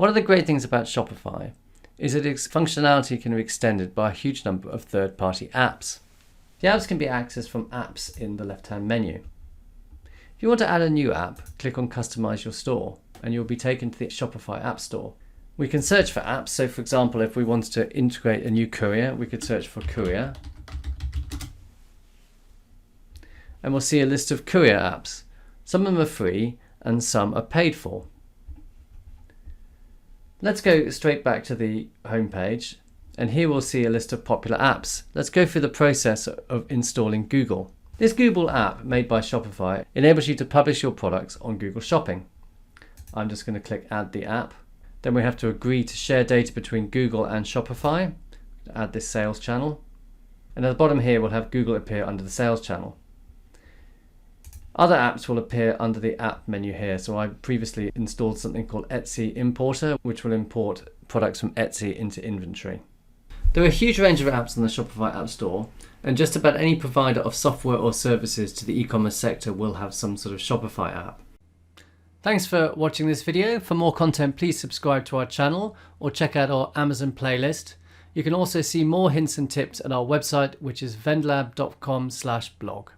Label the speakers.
Speaker 1: One of the great things about Shopify is that its functionality can be extended by a huge number of third-party apps. The apps can be accessed from Apps in the left-hand menu. If you want to add a new app, click on Customize your store and you'll be taken to the Shopify App Store. We can search for apps, so for example if we wanted to integrate a new courier, we could search for courier. And we'll see a list of courier apps. Some of them are free and some are paid for. Let's go straight back to the home page, and here we'll see a list of popular apps. Let's go through the process of installing Google. This Google app made by Shopify enables you to publish your products on Google Shopping. I'm just going to click Add the app. Then we have to agree to share data between Google and Shopify. Add this sales channel. And at the bottom here we'll have Google appear under the sales channel. Other apps will appear under the app menu here. So I previously installed something called Etsy Importer, which will import products from Etsy into inventory. There are a huge range of apps on the Shopify App Store, and just about any provider of software or services to the e-commerce sector will have some sort of Shopify app. Thanks for watching this video. For more content, please subscribe to our channel or check out our Amazon playlist. You can also see more hints and tips at our website, which is vendlab.com/blog.